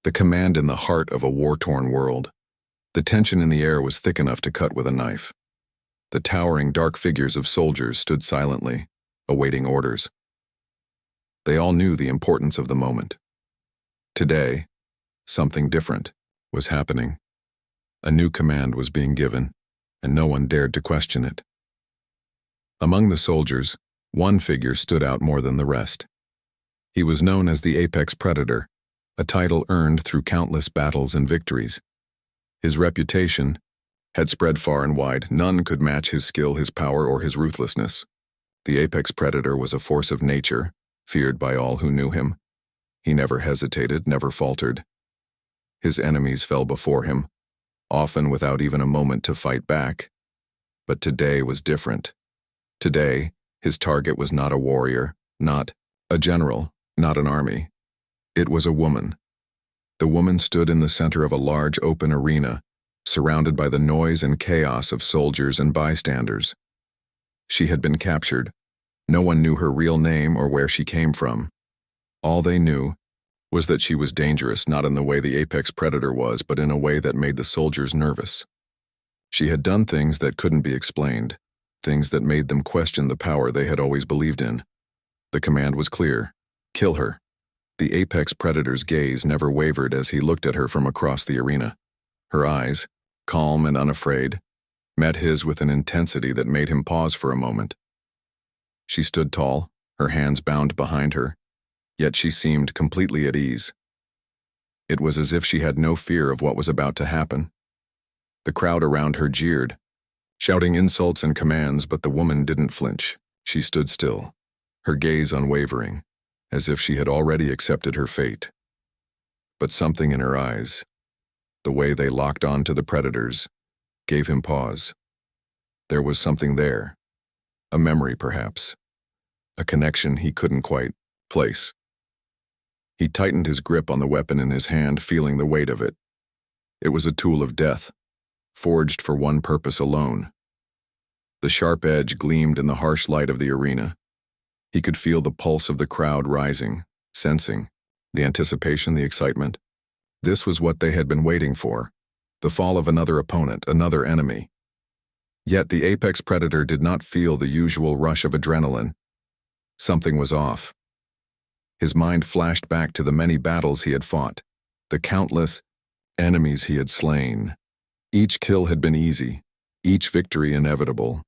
the command in the heart of a war-torn world. The tension in the air was thick enough to cut with a knife. The towering dark figures of soldiers stood silently, awaiting orders. They all knew the importance of the moment. Today, something different was happening. A new command was being given, and no one dared to question it. Among the soldiers, one figure stood out more than the rest. He was known as the apex predator, a title earned through countless battles and victories. His reputation had spread far and wide. None could match his skill, his power, or his ruthlessness. The apex predator was a force of nature, feared by all who knew him. He never hesitated, never faltered. His enemies fell before him, often without even a moment to fight back. But today was different. Today, his target was not a warrior, not a general, not an army. It was a woman. The woman stood in the center of a large open arena, surrounded by the noise and chaos of soldiers and bystanders. She had been captured. No one knew her real name or where she came from. All they knew was that she was dangerous, not in the way the apex predator was, but in a way that made the soldiers nervous. She had done things that couldn't be explained, things that made them question the power they had always believed in. The command was clear: kill her. The apex predator's gaze never wavered as he looked at her from across the arena. Her eyes, calm and unafraid, met his with an intensity that made him pause for a moment. She stood tall, her hands bound behind her, yet she seemed completely at ease. It was as if she had no fear of what was about to happen. The crowd around her jeered, shouting insults and commands, but the woman didn't flinch. She stood still, her gaze unwavering, as if she had already accepted her fate. But something in her eyes, the way they locked on to the predators, gave him pause. There was something there, a memory perhaps, a connection he couldn't quite place. He tightened his grip on the weapon in his hand, feeling the weight of it. It was a tool of death, forged for one purpose alone. The sharp edge gleamed in the harsh light of the arena. He could feel the pulse of the crowd rising, sensing the anticipation, the excitement. This was what they had been waiting for, the fall of another opponent, another enemy. Yet the apex predator did not feel the usual rush of adrenaline. Something was off. His mind flashed back to the many battles he had fought, the countless enemies he had slain. Each kill had been easy, each victory inevitable.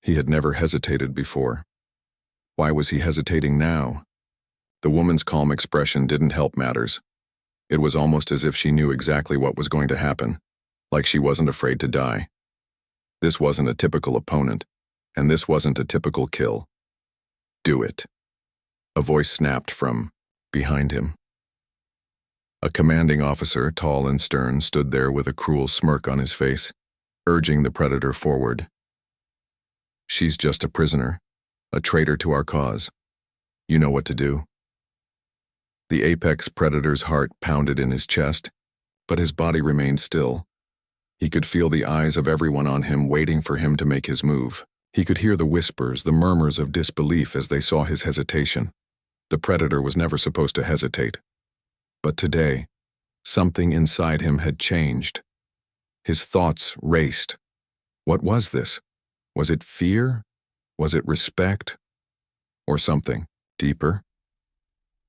He had never hesitated before. Why was he hesitating now? The woman's calm expression didn't help matters. It was almost as if she knew exactly what was going to happen, like she wasn't afraid to die. This wasn't a typical opponent, and this wasn't a typical kill. Do it. A voice snapped from behind him. A commanding officer, tall and stern, stood there with a cruel smirk on his face, urging the predator forward. She's just a prisoner, a traitor to our cause. You know what to do. The apex predator's heart pounded in his chest, but his body remained still. He could feel the eyes of everyone on him waiting for him to make his move. He could hear the whispers, the murmurs of disbelief as they saw his hesitation. The predator was never supposed to hesitate. But today, something inside him had changed. His thoughts raced. What was this? Was it fear? Was it respect? Or something deeper?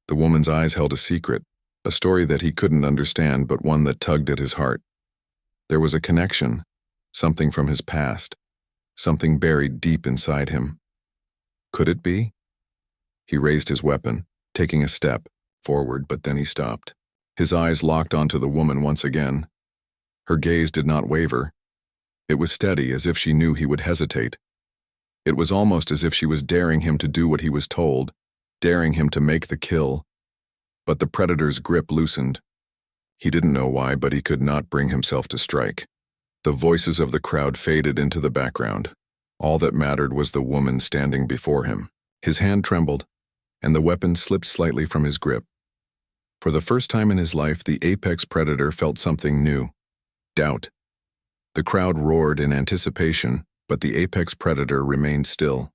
The woman's eyes held a secret, a story that he couldn't understand, but one that tugged at his heart. There was a connection, something from his past, something buried deep inside him. Could it be? He raised his weapon, taking a step forward, but then he stopped. His eyes locked onto the woman once again. Her gaze did not waver. It was steady, as if she knew he would hesitate. It was almost as if she was daring him to do what he was told, daring him to make the kill. But the predator's grip loosened. He didn't know why, but he could not bring himself to strike. The voices of the crowd faded into the background. All that mattered was the woman standing before him. His hand trembled, and the weapon slipped slightly from his grip. For the first time in his life, the apex predator felt something new: doubt. The crowd roared in anticipation, but the apex predator remained still.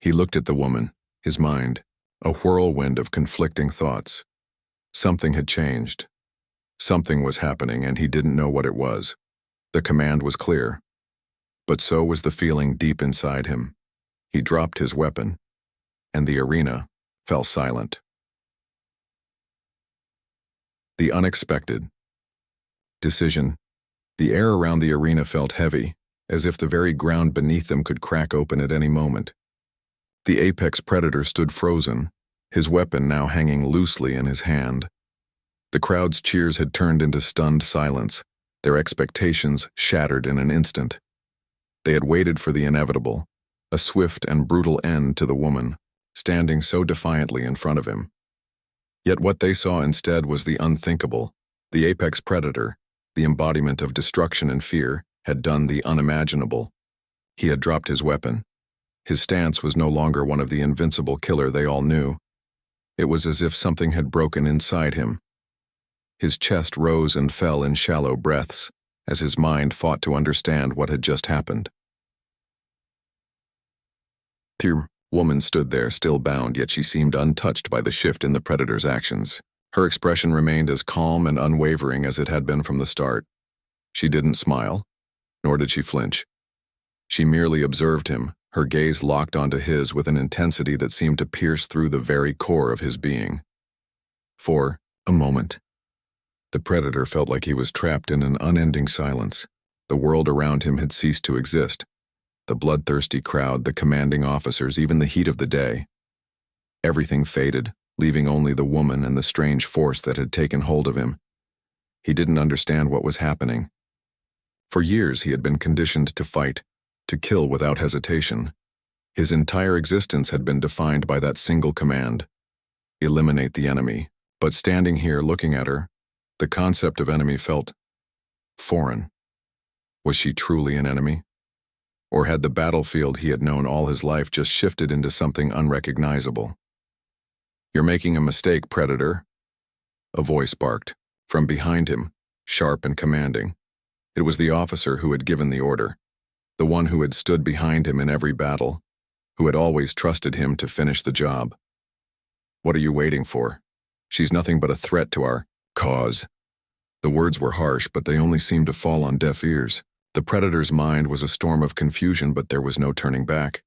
He looked at the woman, his mind a whirlwind of conflicting thoughts. Something had changed. Something was happening and he didn't know what it was. The command was clear, but so was the feeling deep inside him. He dropped his weapon, and the arena fell silent. The unexpected. Decision. The air around the arena felt heavy, as if the very ground beneath them could crack open at any moment. The apex predator stood frozen, his weapon now hanging loosely in his hand. The crowd's cheers had turned into stunned silence, their expectations shattered in an instant. They had waited for the inevitable, a swift and brutal end to the woman, standing so defiantly in front of him. Yet what they saw instead was the unthinkable. The apex predator, the embodiment of destruction and fear, had done the unimaginable. He had dropped his weapon. His stance was no longer one of the invincible killer they all knew. It was as if something had broken inside him. His chest rose and fell in shallow breaths, as his mind fought to understand what had just happened. The woman stood there, still bound, yet she seemed untouched by the shift in the predator's actions. Her expression remained as calm and unwavering as it had been from the start. She didn't smile, nor did she flinch. She merely observed him, her gaze locked onto his with an intensity that seemed to pierce through the very core of his being. For a moment, the predator felt like he was trapped in an unending silence. The world around him had ceased to exist. The bloodthirsty crowd, the commanding officers, even the heat of the day. Everything faded, leaving only the woman and the strange force that had taken hold of him. He didn't understand what was happening. For years he had been conditioned to fight, to kill without hesitation. His entire existence had been defined by that single command: eliminate the enemy. But standing here looking at her, the concept of enemy felt foreign. Was she truly an enemy? Or had the battlefield he had known all his life just shifted into something unrecognizable? "You're making a mistake, Predator," a voice barked, from behind him, sharp and commanding. It was the officer who had given the order, the one who had stood behind him in every battle, who had always trusted him to finish the job. "What are you waiting for? She's nothing but a threat to our cause." The words were harsh, but they only seemed to fall on deaf ears. The Predator's mind was a storm of confusion, but there was no turning back.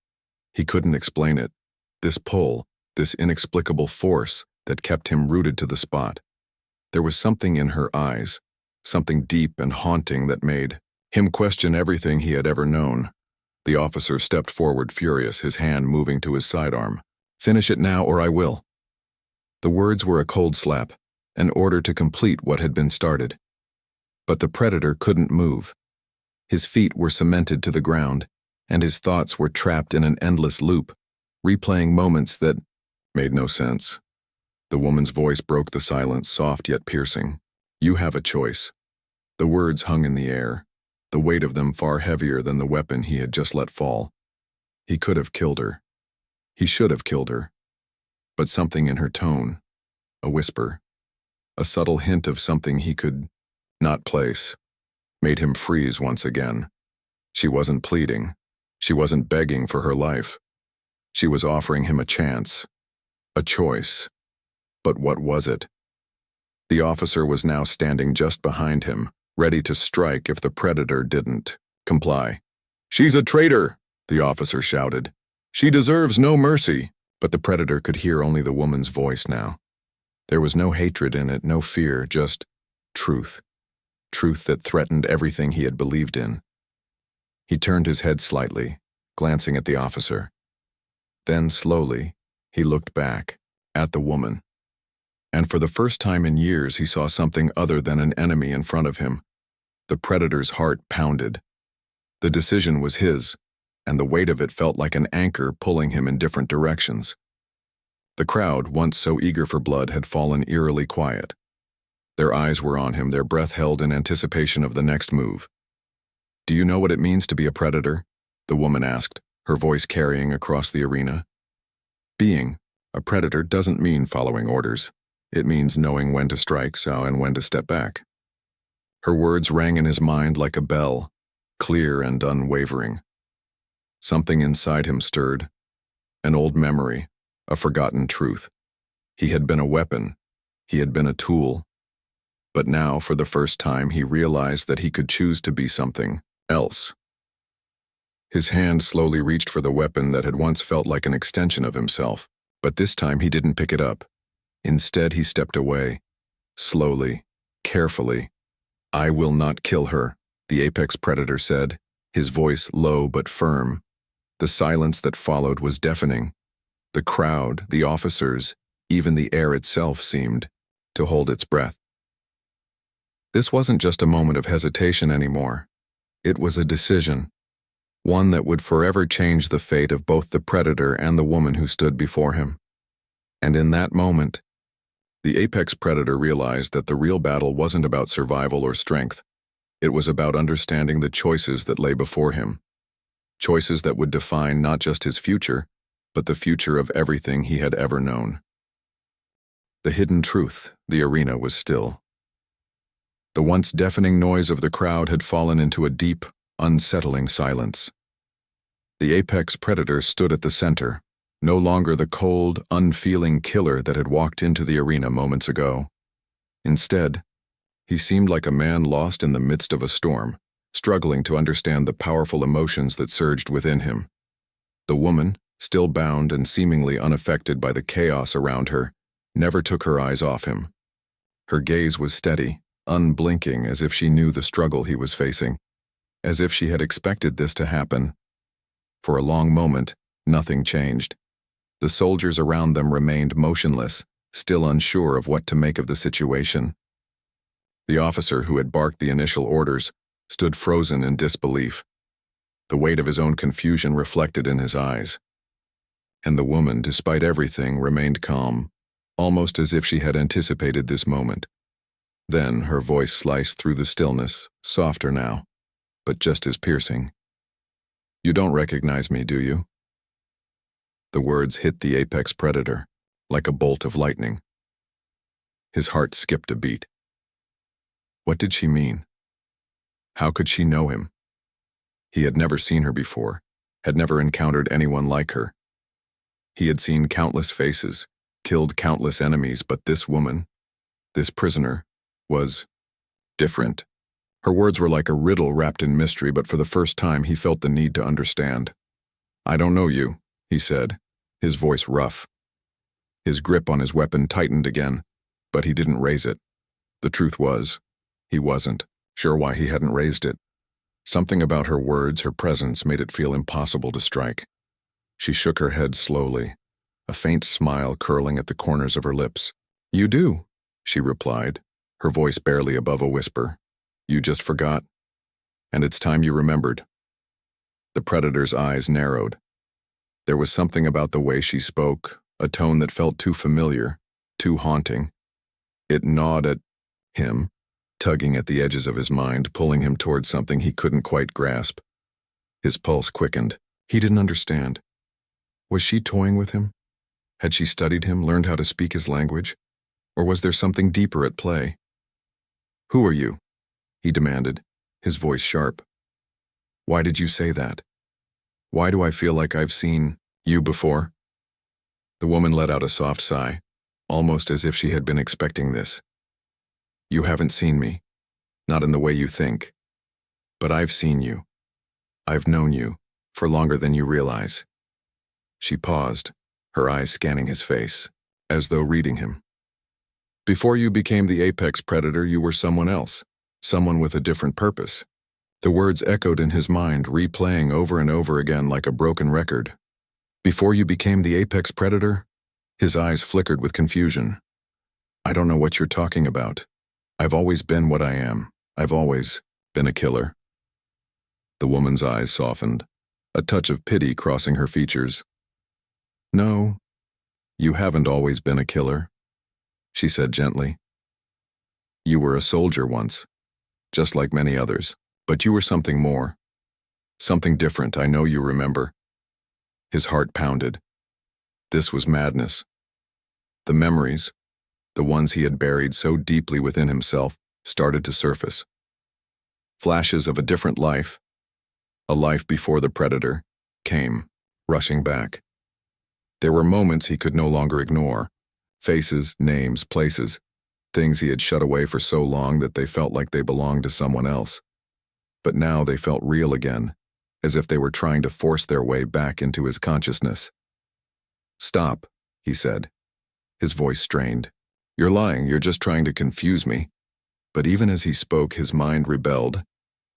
He couldn't explain it. This pull, this inexplicable force that kept him rooted to the spot. There was something in her eyes, something deep and haunting that made him question everything he had ever known. The officer stepped forward furious, his hand moving to his sidearm. "Finish it now or I will." The words were a cold slap, an order to complete what had been started. But the Predator couldn't move. His feet were cemented to the ground, and his thoughts were trapped in an endless loop, replaying moments that made no sense. The woman's voice broke the silence, soft yet piercing. "You have a choice." The words hung in the air, the weight of them far heavier than the weapon he had just let fall. He could have killed her. He should have killed her. But something in her tone, a whisper, a subtle hint of something he could not place, made him freeze once again. She wasn't pleading. She wasn't begging for her life. She was offering him a chance, a choice. But what was it? The officer was now standing just behind him, ready to strike if the Predator didn't comply. "She's a traitor," the officer shouted. "She deserves no mercy." But the Predator could hear only the woman's voice now. There was no hatred in it, no fear, just truth. Truth that threatened everything he had believed in. He turned his head slightly, glancing at the officer. Then, slowly, he looked back, at the woman. And for the first time in years, he saw something other than an enemy in front of him. The Predator's heart pounded. The decision was his, and the weight of it felt like an anchor pulling him in different directions. The crowd, once so eager for blood, had fallen eerily quiet. Their eyes were on him, their breath held in anticipation of the next move. "Do you know what it means to be a predator?" the woman asked, her voice carrying across the arena. Being a predator doesn't mean following orders. It means knowing when to strike and when to step back. Her words rang in his mind like a bell, clear and unwavering. Something inside him stirred, an old memory, a forgotten truth. He had been a weapon. He had been a tool. But now, for the first time, he realized that he could choose to be something else. His hand slowly reached for the weapon that had once felt like an extension of himself, but this time he didn't pick it up. Instead, he stepped away, slowly, carefully. "I will not kill her," the apex predator said, his voice low but firm. The silence that followed was deafening. The crowd, the officers, even the air itself seemed to hold its breath. This wasn't just a moment of hesitation anymore. It was a decision, one that would forever change the fate of both the predator and the woman who stood before him. And in that moment, the apex predator realized that the real battle wasn't about survival or strength. It was about understanding the choices that lay before him. Choices that would define not just his future, but the future of everything he had ever known. The hidden truth, the arena was still. The once deafening noise of the crowd had fallen into a deep, unsettling silence. The apex predator stood at the center, no longer the cold, unfeeling killer that had walked into the arena moments ago. Instead, he seemed like a man lost in the midst of a storm, struggling to understand the powerful emotions that surged within him. The woman, still bound and seemingly unaffected by the chaos around her, never took her eyes off him. Her gaze was steady, unblinking, as if she knew the struggle he was facing, as if she had expected this to happen. For a long moment, nothing changed. The soldiers around them remained motionless, still unsure of what to make of the situation. The officer who had barked the initial orders stood frozen in disbelief, the weight of his own confusion reflected in his eyes. And the woman, despite everything, remained calm, almost as if she had anticipated this moment. Then her voice sliced through the stillness, softer now, but just as piercing. "You don't recognize me, do you?" The words hit the apex predator, like a bolt of lightning. His heart skipped a beat. What did she mean? How could she know him? He had never seen her before, had never encountered anyone like her. He had seen countless faces, killed countless enemies, but this woman, this prisoner, was different. Her words were like a riddle wrapped in mystery, but for the first time he felt the need to understand. "I don't know you," he said, his voice rough. His grip on his weapon tightened again, but he didn't raise it. The truth was, he wasn't sure why he hadn't raised it. Something about her words, her presence, made it feel impossible to strike. She shook her head slowly, a faint smile curling at the corners of her lips. "You do," she replied, her voice barely above a whisper. "You just forgot. And it's time you remembered." The predator's eyes narrowed. There was something about the way she spoke, a tone that felt too familiar, too haunting. It gnawed at him, tugging at the edges of his mind, pulling him towards something he couldn't quite grasp. His pulse quickened. He didn't understand. Was she toying with him? Had she studied him, learned how to speak his language? Or was there something deeper at play? "Who are you?" he demanded, his voice sharp. "Why did you say that? Why do I feel like I've seen you before?" The woman let out a soft sigh, almost as if she had been expecting this. "You haven't seen me, not in the way you think. But I've seen you. I've known you, for longer than you realize." She paused, her eyes scanning his face, as though reading him. "Before you became the apex predator, you were someone else, someone with a different purpose." The words echoed in his mind, replaying over and over again like a broken record. "Before you became the apex predator?" His eyes flickered with confusion. "I don't know what you're talking about. I've always been what I am. I've always been a killer." The woman's eyes softened, a touch of pity crossing her features. "No, you haven't always been a killer," she said gently. "You were a soldier once, just like many others, but you were something more. Something different, I know you remember." His heart pounded. This was madness. The memories, the ones he had buried so deeply within himself, started to surface. Flashes of a different life, a life before the predator, came, rushing back. There were moments he could no longer ignore, faces, names, places. things he had shut away for so long that they felt like they belonged to someone else. But now they felt real again, as if they were trying to force their way back into his consciousness. "Stop," he said, his voice strained. "You're lying, you're just trying to confuse me." But even as he spoke, his mind rebelled.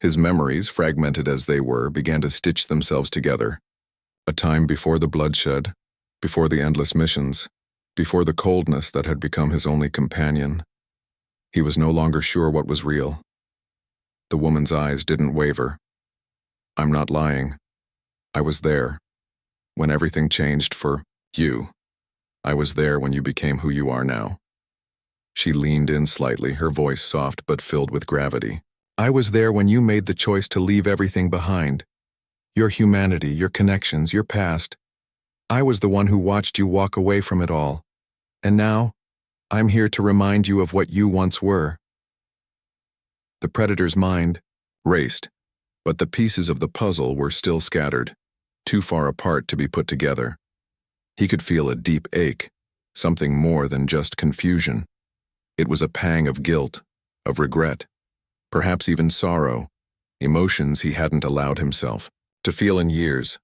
His memories, fragmented as they were, began to stitch themselves together. A time before the bloodshed, before the endless missions, before the coldness that had become his only companion. He was no longer sure what was real. The woman's eyes didn't waver. "I'm not lying. I was there. When everything changed for you. I was there when you became who you are now." She leaned in slightly, her voice soft but filled with gravity. "I was there when you made the choice to leave everything behind. Your humanity, your connections, your past. I was the one who watched you walk away from it all. And now, I'm here to remind you of what you once were." The predator's mind raced, but the pieces of the puzzle were still scattered, too far apart to be put together. He could feel a deep ache, something more than just confusion. It was a pang of guilt, of regret, perhaps even sorrow, emotions he hadn't allowed himself to feel in years.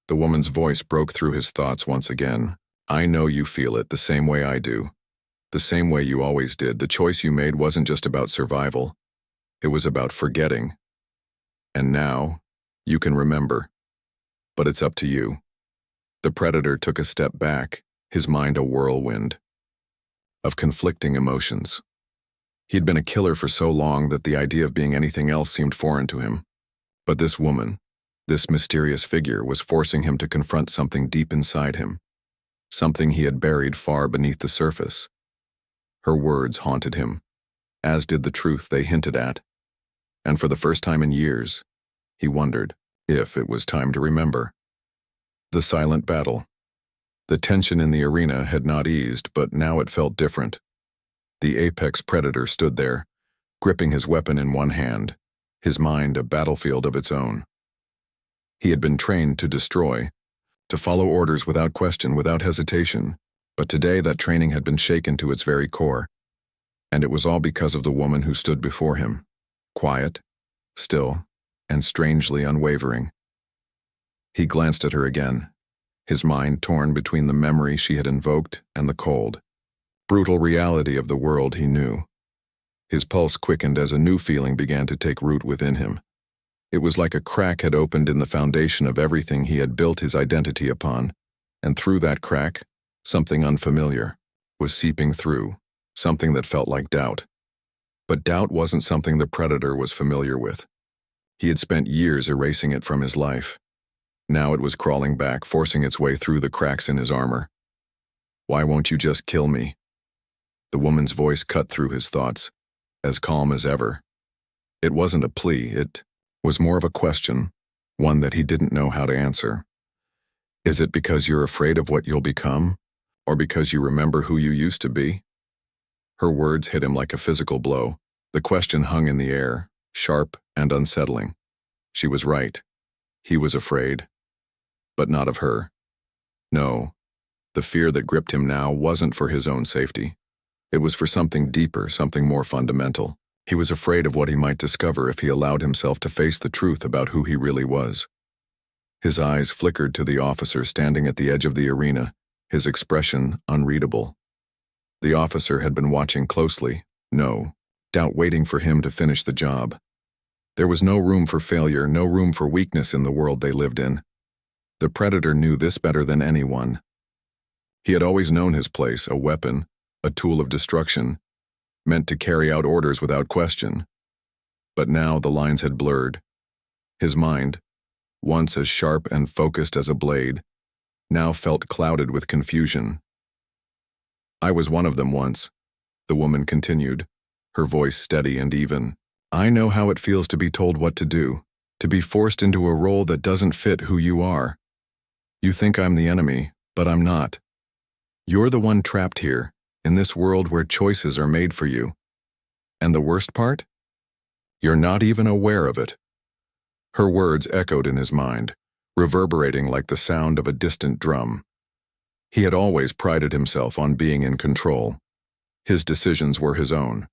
The woman's voice broke through his thoughts once again. "I know you feel it the same way I do. The same way you always did. The choice you made wasn't just about survival. It was about forgetting. And now, you can remember. But it's up to you." The predator took a step back, his mind a whirlwind of conflicting emotions. He'd been a killer for so long that the idea of being anything else seemed foreign to him. But this woman, this mysterious figure, was forcing him to confront something deep inside him, something he had buried far beneath the surface. Her words haunted him, as did the truth they hinted at. And for the first time in years, he wondered if it was time to remember. The silent battle. The tension in the arena had not eased, but now it felt different. The apex predator stood there, gripping his weapon in one hand, his mind a battlefield of its own. He had been trained to destroy, to follow orders without question, without hesitation, but today that training had been shaken to its very core. And it was all because of the woman who stood before him, quiet, still, and strangely unwavering. He glanced at her again, his mind torn between the memory she had invoked and the cold, brutal reality of the world he knew. His pulse quickened as a new feeling began to take root within him. It was like a crack had opened in the foundation of everything he had built his identity upon, and through that crack, something unfamiliar was seeping through, something that felt like doubt. But doubt wasn't something the predator was familiar with. He had spent years erasing it from his life. Now it was crawling back, forcing its way through the cracks in his armor. "Why won't you just kill me?" The woman's voice cut through his thoughts, as calm as ever. It wasn't a plea, it was more of a question, one that he didn't know how to answer. "Is it because you're afraid of what you'll become, or because you remember who you used to be?" Her words hit him like a physical blow. The question hung in the air, sharp and unsettling. She was right. He was afraid. But not of her. No, the fear that gripped him now wasn't for his own safety. It was for something deeper, something more fundamental. He was afraid of what he might discover if he allowed himself to face the truth about who he really was. His eyes flickered to the officer standing at the edge of the arena, his expression unreadable. The officer had been watching closely, no doubt waiting for him to finish the job. There was no room for failure, no room for weakness in the world they lived in. The predator knew this better than anyone. He had always known his place, a weapon, a tool of destruction, meant to carry out orders without question. But now the lines had blurred. His mind, once as sharp and focused as a blade, now felt clouded with confusion. "I was one of them once," the woman continued, her voice steady and even. "I know how it feels to be told what to do, to be forced into a role that doesn't fit who you are. You think I'm the enemy, but I'm not. You're the one trapped here, in this world where choices are made for you. And the worst part? You're not even aware of it." Her words echoed in his mind, reverberating like the sound of a distant drum. He had always prided himself on being in control. His decisions were his own.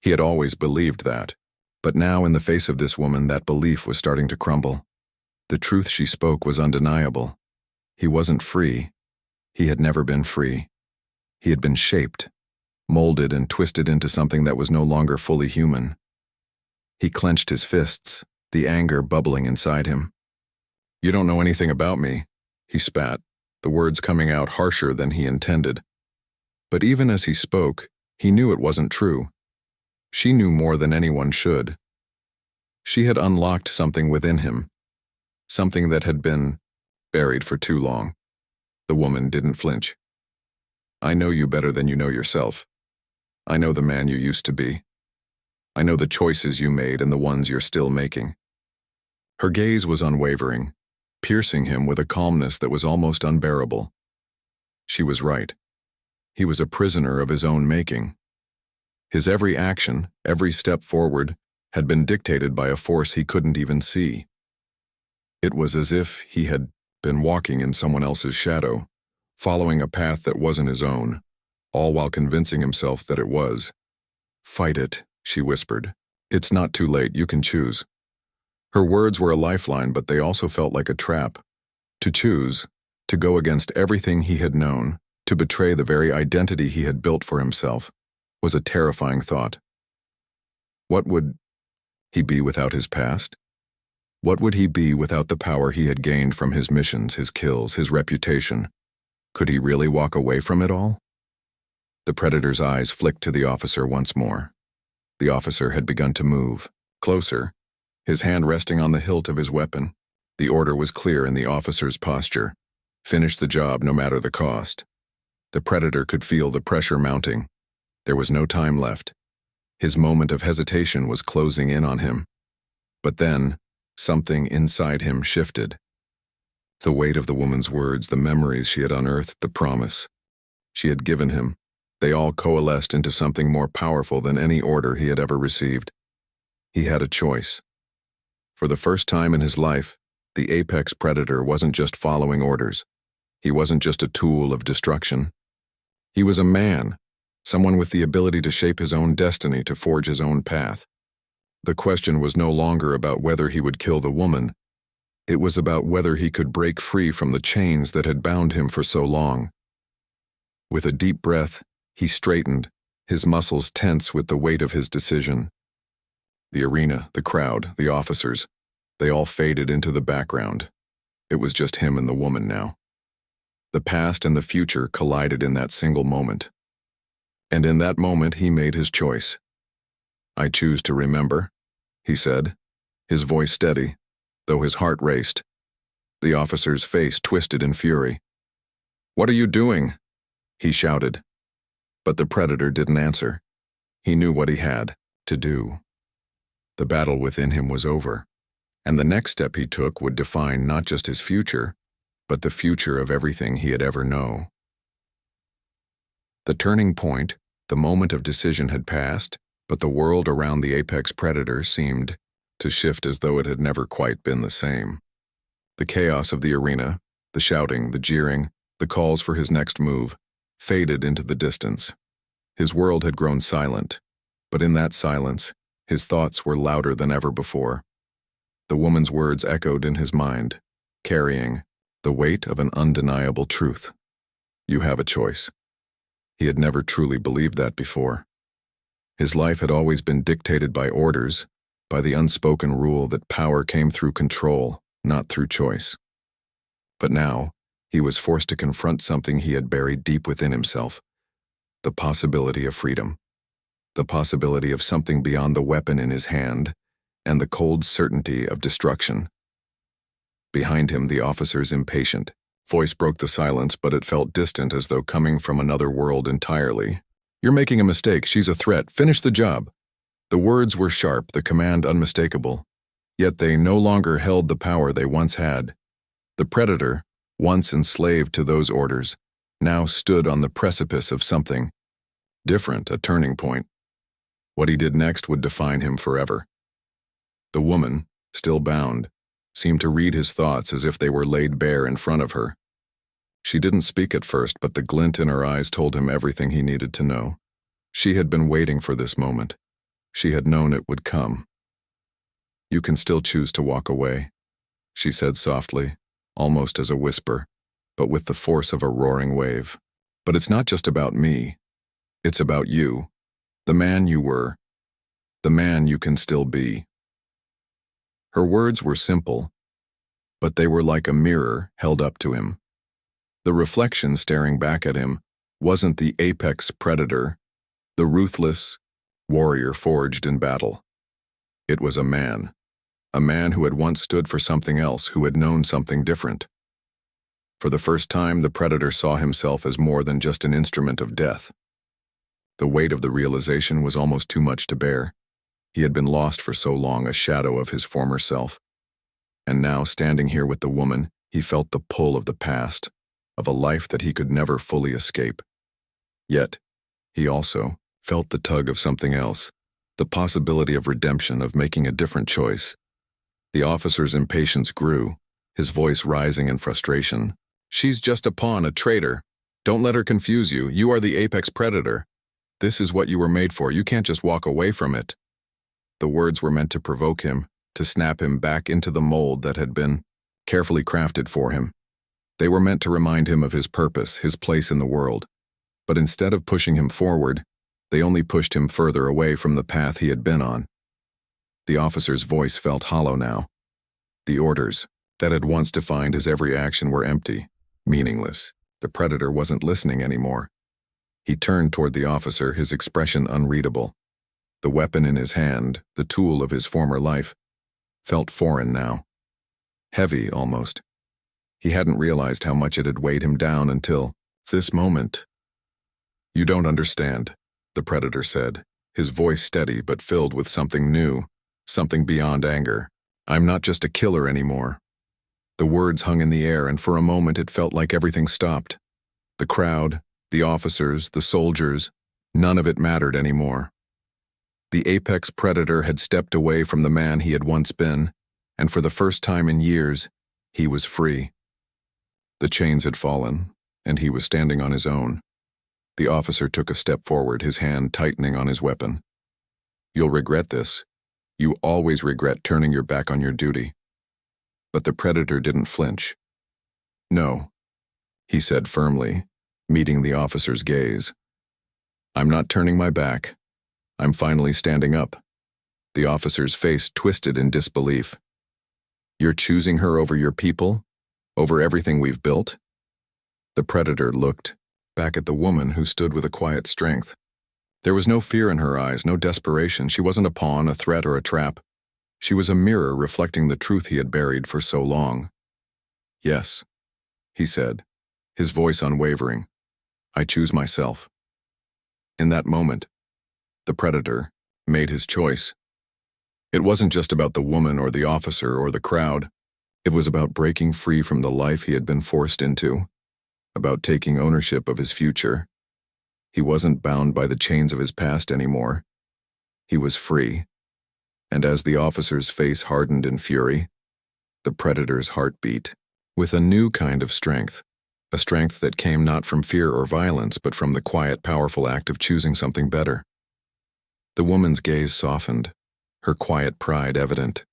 He had always believed that. But now, in the face of this woman, that belief was starting to crumble. The truth she spoke was undeniable. He wasn't free. He had never been free. He had been shaped, molded and twisted into something that was no longer fully human. He clenched his fists, the anger bubbling inside him. "You don't know anything about me," he spat, the words coming out harsher than he intended. But even as he spoke, he knew it wasn't true. She knew more than anyone should. She had unlocked something within him, something that had been buried for too long. The woman didn't flinch. "I know you better than you know yourself. I know the man you used to be. I know the choices you made and the ones you're still making." Her gaze was unwavering, piercing him with a calmness that was almost unbearable. She was right. He was a prisoner of his own making. His every action, every step forward, had been dictated by a force he couldn't even see. It was as if he had been walking in someone else's shadow, following a path that wasn't his own, all while convincing himself that it was. "Fight it," she whispered. "It's not too late, you can choose." Her words were a lifeline, but they also felt like a trap. To choose, to go against everything he had known, to betray the very identity he had built for himself, was a terrifying thought. What would he be without his past? What would he be without the power he had gained from his missions, his kills, his reputation? Could he really walk away from it all? The predator's eyes flicked to the officer once more. The officer had begun to move, closer, his hand resting on the hilt of his weapon. The order was clear in the officer's posture. Finish the job no matter the cost. The predator could feel the pressure mounting. There was no time left. His moment of hesitation was closing in on him. But then, something inside him shifted. The weight of the woman's words, the memories she had unearthed, the promise she had given him, they all coalesced into something more powerful than any order he had ever received. He had a choice. For the first time in his life, the apex predator wasn't just following orders. He wasn't just a tool of destruction. He was a man, someone with the ability to shape his own destiny, to forge his own path. The question was no longer about whether he would kill the woman. It was about whether he could break free from the chains that had bound him for so long. With a deep breath, he straightened, his muscles tense with the weight of his decision. The arena, the crowd, the officers, they all faded into the background. It was just him and the woman now. The past and the future collided in that single moment. And in that moment, he made his choice. "I choose to remember," he said, his voice steady, though his heart raced. The officer's face twisted in fury. "What are you doing?" he shouted. But the predator didn't answer. He knew what he had to do. The battle within him was over, and the next step he took would define not just his future, but the future of everything he had ever known. The turning point, the moment of decision had passed, but the world around the apex predator seemed to shift as though it had never quite been the same. The chaos of the arena, the shouting, the jeering, the calls for his next move, faded into the distance. His world had grown silent, but in that silence, his thoughts were louder than ever before. The woman's words echoed in his mind, carrying the weight of an undeniable truth. You have a choice. He had never truly believed that before. His life had always been dictated by orders, by the unspoken rule that power came through control, not through choice. But now, he was forced to confront something he had buried deep within himself, the possibility of freedom, the possibility of something beyond the weapon in his hand, and the cold certainty of destruction. Behind him, the officer's impatient voice broke the silence, but it felt distant, as though coming from another world entirely. "You're making a mistake. She's a threat. Finish the job." The words were sharp, the command unmistakable, yet they no longer held the power they once had. The predator, once enslaved to those orders, now stood on the precipice of something different, a turning point. What he did next would define him forever. The woman, still bound, seemed to read his thoughts as if they were laid bare in front of her. She didn't speak at first, but the glint in her eyes told him everything he needed to know. She had been waiting for this moment. She had known it would come. "You can still choose to walk away," she said softly, almost as a whisper, but with the force of a roaring wave. "But it's not just about me. It's about you, the man you were, the man you can still be." Her words were simple, but they were like a mirror held up to him. The reflection staring back at him wasn't the apex predator, the ruthless warrior forged in battle. It was a man who had once stood for something else, who had known something different. For the first time, the predator saw himself as more than just an instrument of death. The weight of the realization was almost too much to bear. He had been lost for so long, a shadow of his former self. And now, standing here with the woman, he felt the pull of the past, of a life that he could never fully escape. Yet, he also felt the tug of something else, the possibility of redemption, of making a different choice. The officer's impatience grew, his voice rising in frustration. "She's just a pawn, a traitor. Don't let her confuse you. You are the apex predator. This is what you were made for. You can't just walk away from it." The words were meant to provoke him, to snap him back into the mold that had been carefully crafted for him. They were meant to remind him of his purpose, his place in the world. But instead of pushing him forward, they only pushed him further away from the path he had been on. The officer's voice felt hollow now. The orders that had once defined his every action were empty, meaningless. The predator wasn't listening anymore. He turned toward the officer, his expression unreadable. The weapon in his hand, the tool of his former life, felt foreign now. Heavy, almost. He hadn't realized how much it had weighed him down until this moment. "You don't understand," the predator said, his voice steady but filled with something new, something beyond anger. "I'm not just a killer anymore." The words hung in the air, and for a moment it felt like everything stopped. The crowd, the officers, the soldiers, none of it mattered anymore. The apex predator had stepped away from the man he had once been, and for the first time in years, he was free. The chains had fallen, and he was standing on his own. The officer took a step forward, his hand tightening on his weapon. "You'll regret this. You always regret turning your back on your duty." But the predator didn't flinch. "No," he said firmly, meeting the officer's gaze. "I'm not turning my back. I'm finally standing up." The officer's face twisted in disbelief. "You're choosing her over your people? Over everything we've built?" The predator looked back at the woman who stood with a quiet strength. There was no fear in her eyes, no desperation. She wasn't a pawn, a threat, or a trap. She was a mirror reflecting the truth he had buried for so long. "Yes," he said, his voice unwavering. "I choose myself." In that moment, the predator made his choice. It wasn't just about the woman or the officer or the crowd. It was about breaking free from the life he had been forced into, about taking ownership of his future. He wasn't bound by the chains of his past anymore. He was free. And as the officer's face hardened in fury, the predator's heart beat with a new kind of strength, a strength that came not from fear or violence, but from the quiet, powerful act of choosing something better. The woman's gaze softened, her quiet pride evident.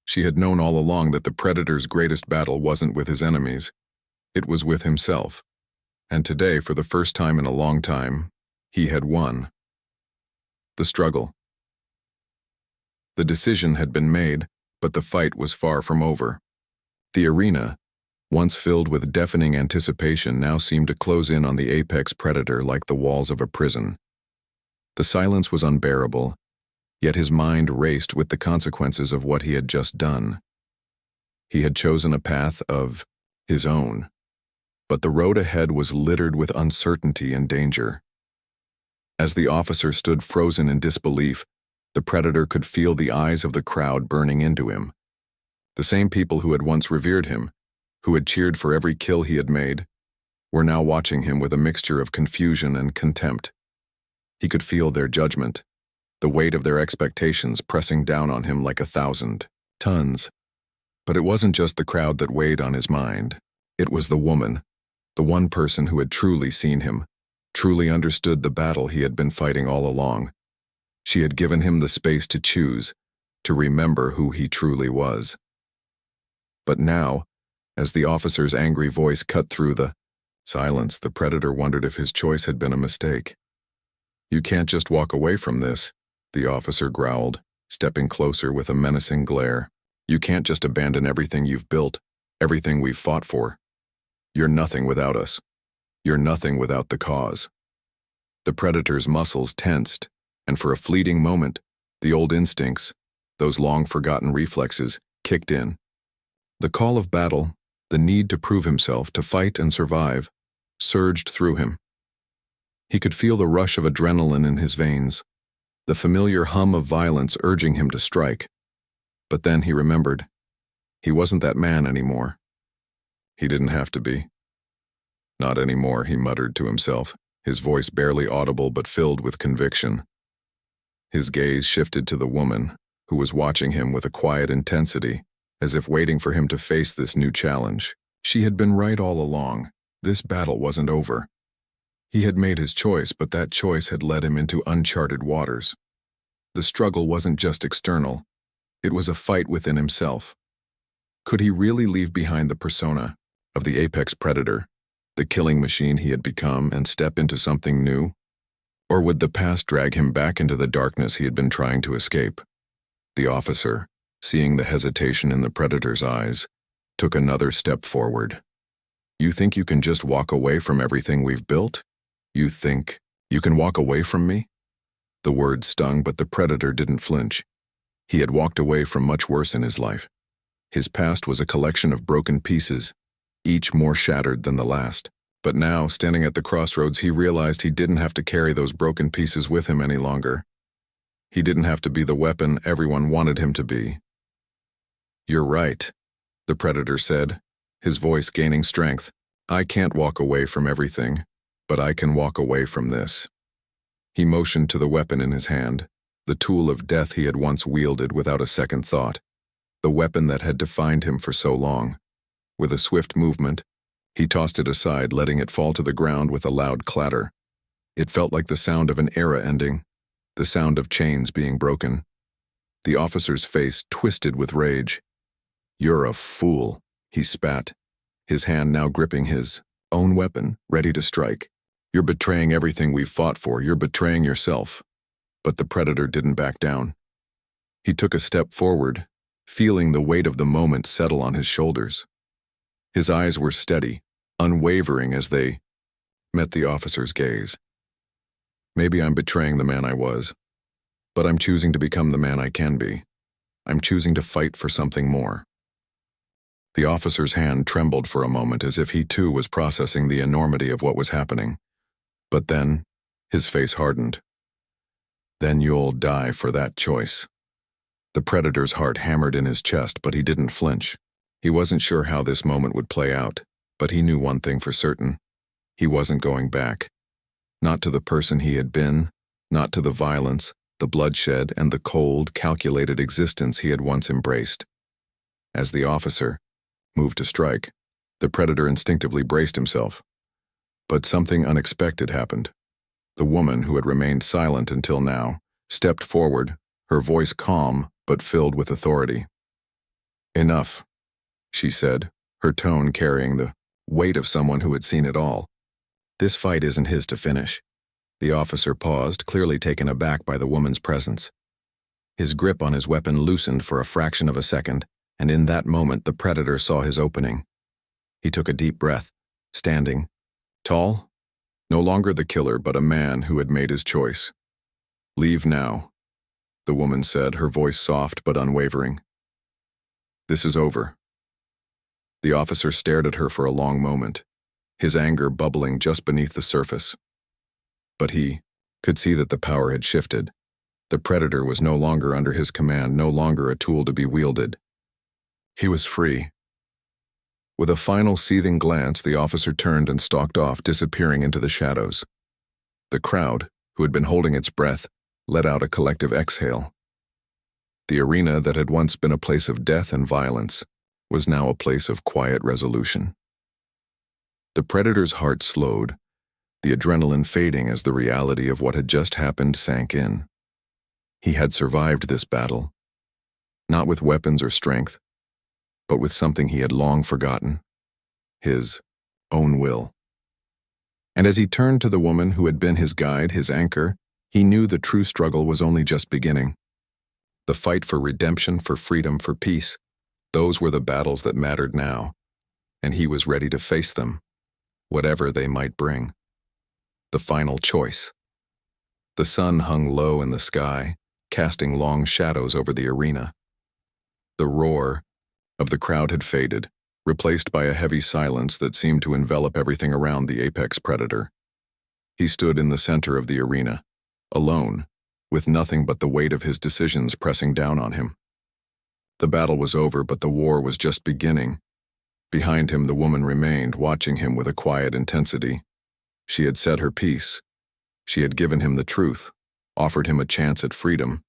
She had known all along that the predator's greatest battle wasn't with his enemies, it was with himself. And today, for the first time in a long time, he had won. The struggle. The decision had been made, but the fight was far from over. The arena, once filled with deafening anticipation, now seemed to close in on the apex predator like the walls of a prison. The silence was unbearable, yet his mind raced with the consequences of what he had just done. He had chosen a path of his own, but the road ahead was littered with uncertainty and danger. As the officer stood frozen in disbelief, the predator could feel the eyes of the crowd burning into him. The same people who had once revered him, who had cheered for every kill he had made, were now watching him with a mixture of confusion and contempt. He could feel their judgment, the weight of their expectations pressing down on him like 1,000 tons. But it wasn't just the crowd that weighed on his mind. It was the woman, the one person who had truly seen him, truly understood the battle he had been fighting all along. She had given him the space to choose, to remember who he truly was. But now, as the officer's angry voice cut through the silence, the predator wondered if his choice had been a mistake. "You can't just walk away from this," the officer growled, stepping closer with a menacing glare. "You can't just abandon everything you've built, everything we've fought for. You're nothing without us. You're nothing without the cause." The predator's muscles tensed, and for a fleeting moment, the old instincts, those long-forgotten reflexes, kicked in. The call of battle, the need to prove himself, to fight and survive, surged through him. He could feel the rush of adrenaline in his veins, the familiar hum of violence urging him to strike. But then he remembered. He wasn't that man anymore. He didn't have to be. "Not anymore," he muttered to himself, his voice barely audible but filled with conviction. His gaze shifted to the woman, who was watching him with a quiet intensity, as if waiting for him to face this new challenge. She had been right all along. This battle wasn't over. He had made his choice, but that choice had led him into uncharted waters. The struggle wasn't just external. It was a fight within himself. Could he really leave behind the persona of the apex predator, the killing machine he had become, and step into something new? Or would the past drag him back into the darkness he had been trying to escape? The officer, seeing the hesitation in the predator's eyes, took another step forward. "You think you can just walk away from everything we've built? You think you can walk away from me?" The words stung, but the predator didn't flinch. He had walked away from much worse in his life. His past was a collection of broken pieces, each more shattered than the last. But now, standing at the crossroads, he realized he didn't have to carry those broken pieces with him any longer. He didn't have to be the weapon everyone wanted him to be. "You're right," the predator said, his voice gaining strength. "I can't walk away from everything, but I can walk away from this." He motioned to the weapon in his hand, the tool of death he had once wielded without a second thought, the weapon that had defined him for so long. With a swift movement, he tossed it aside, letting it fall to the ground with a loud clatter. It felt like the sound of an era ending, the sound of chains being broken. The officer's face twisted with rage. "You're a fool," he spat, his hand now gripping his own weapon, ready to strike. "You're betraying everything we've fought for. You're betraying yourself." But the predator didn't back down. He took a step forward, feeling the weight of the moment settle on his shoulders. His eyes were steady, unwavering as they met the officer's gaze. "Maybe I'm betraying the man I was, but I'm choosing to become the man I can be. I'm choosing to fight for something more." The officer's hand trembled for a moment, as if he too was processing the enormity of what was happening. But then, his face hardened. "Then you'll die for that choice." The predator's heart hammered in his chest, but he didn't flinch. He wasn't sure how this moment would play out, but he knew one thing for certain. He wasn't going back. Not to the person he had been, not to the violence, the bloodshed, and the cold, calculated existence he had once embraced. As the officer moved to strike, the predator instinctively braced himself. But something unexpected happened. The woman, who had remained silent until now, stepped forward, her voice calm but filled with authority. "Enough," she said, her tone carrying the weight of someone who had seen it all. "This fight isn't his to finish." The officer paused, clearly taken aback by the woman's presence. His grip on his weapon loosened for a fraction of a second, and in that moment the predator saw his opening. He took a deep breath, standing, tall, no longer the killer but a man who had made his choice. "Leave now," the woman said, her voice soft but unwavering. "This is over." The officer stared at her for a long moment, his anger bubbling just beneath the surface. But he could see that the power had shifted. The predator was no longer under his command, no longer a tool to be wielded. He was free. With a final seething glance, the officer turned and stalked off, disappearing into the shadows. The crowd, who had been holding its breath, let out a collective exhale. The arena that had once been a place of death and violence was now a place of quiet resolution. The predator's heart slowed, the adrenaline fading as the reality of what had just happened sank in. He had survived this battle, not with weapons or strength, but with something he had long forgotten: his own will. And as he turned to the woman who had been his guide, his anchor, he knew the true struggle was only just beginning. The fight for redemption, for freedom, for peace, those were the battles that mattered now, and he was ready to face them, whatever they might bring. The final choice. The sun hung low in the sky, casting long shadows over the arena. The roar of the crowd had faded, replaced by a heavy silence that seemed to envelop everything around the apex predator. He stood in the center of the arena, alone, with nothing but the weight of his decisions pressing down on him. The battle was over, but the war was just beginning. Behind him, the woman remained, watching him with a quiet intensity. She had said her piece. She had given him the truth, offered him a chance at freedom.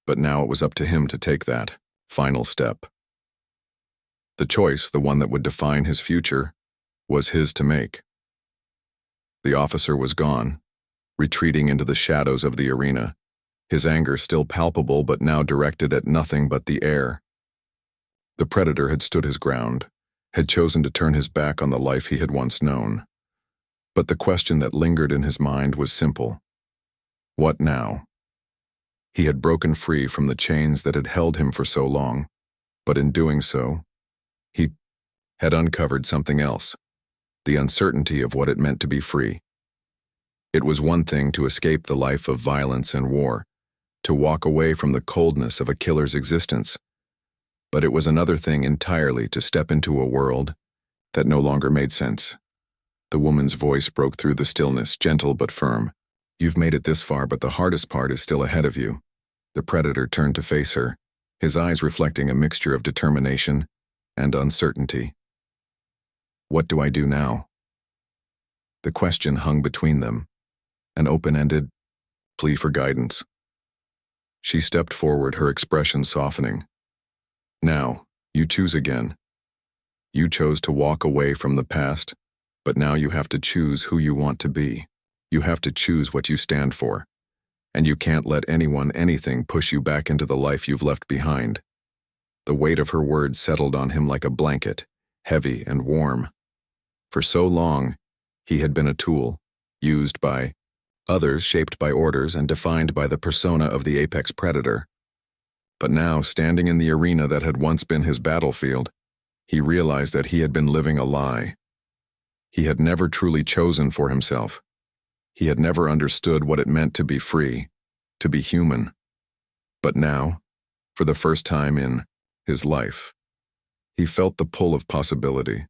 But now it was up to him to take that final step. The choice, the one that would define his future, was his to make. The officer was gone, retreating into the shadows of the arena, his anger still palpable but now directed at nothing but the air. The predator had stood his ground, had chosen to turn his back on the life he had once known. But the question that lingered in his mind was simple. What now? He had broken free from the chains that had held him for so long, but in doing so, he had uncovered something else, the uncertainty of what it meant to be free. It was one thing to escape the life of violence and war, to walk away from the coldness of a killer's existence, but it was another thing entirely to step into a world that no longer made sense. The woman's voice broke through the stillness, gentle but firm. You've made it this far, but the hardest part is still ahead of you. The predator turned to face her, his eyes reflecting a mixture of determination and uncertainty. What do I do now? The question hung between them, an open-ended plea for guidance. She stepped forward, her expression softening. Now, you choose again. You chose to walk away from the past, but now you have to choose who you want to be. You have to choose what you stand for. And you can't let anyone, anything push you back into the life you've left behind. The weight of her words settled on him like a blanket, heavy and warm. For so long, he had been a tool, used by others, shaped by orders and defined by the persona of the apex predator. But now, standing in the arena that had once been his battlefield, he realized that he had been living a lie. He had never truly chosen for himself. He had never understood what it meant to be free, to be human. But now, for the first time in his life, he felt the pull of possibility.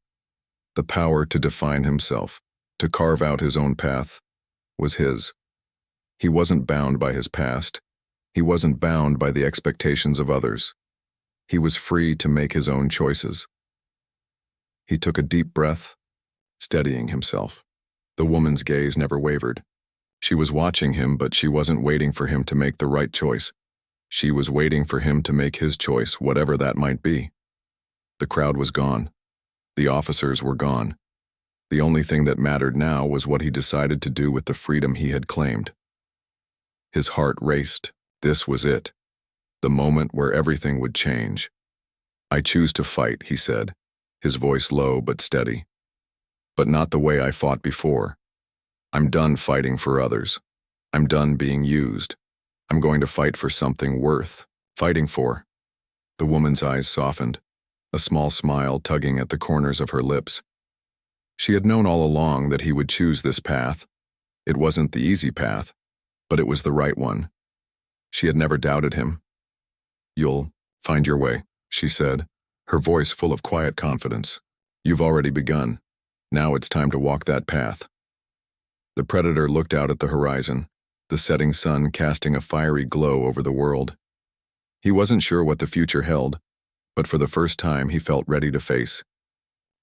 The power to define himself, to carve out his own path, was his. He wasn't bound by his past. He wasn't bound by the expectations of others. He was free to make his own choices. He took a deep breath, steadying himself. The woman's gaze never wavered. She was watching him, but she wasn't waiting for him to make the right choice. She was waiting for him to make his choice, whatever that might be. The crowd was gone. The officers were gone. The only thing that mattered now was what he decided to do with the freedom he had claimed. His heart raced. This was it. The moment where everything would change. I choose to fight, he said, his voice low but steady. But not the way I fought before. I'm done fighting for others. I'm done being used. I'm going to fight for something worth fighting for. The woman's eyes softened, a small smile tugging at the corners of her lips. She had known all along that he would choose this path. It wasn't the easy path, but it was the right one. She had never doubted him. You'll find your way, she said, her voice full of quiet confidence. You've already begun. Now it's time to walk that path. The predator looked out at the horizon, the setting sun casting a fiery glow over the world. He wasn't sure what the future held, but for the first time he felt ready to face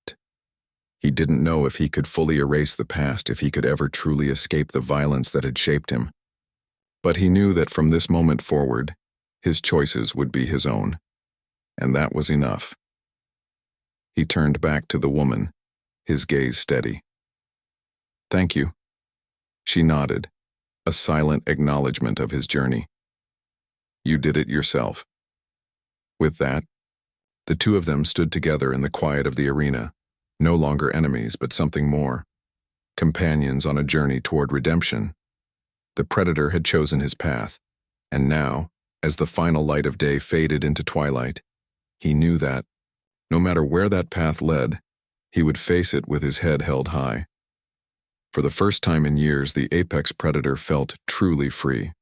it. He didn't know if he could fully erase the past, if he could ever truly escape the violence that had shaped him. But he knew that from this moment forward, his choices would be his own, and that was enough. He turned back to the woman, his gaze steady. Thank you, She nodded, a silent acknowledgement of his journey. You did it yourself. With that, the two of them stood together in the quiet of the arena, no longer enemies but something more, companions on a journey toward redemption. The predator had chosen his path, and now, as the final light of day faded into twilight, he knew that, no matter where that path led, he would face it with his head held high. For the first time in years, the apex predator felt truly free.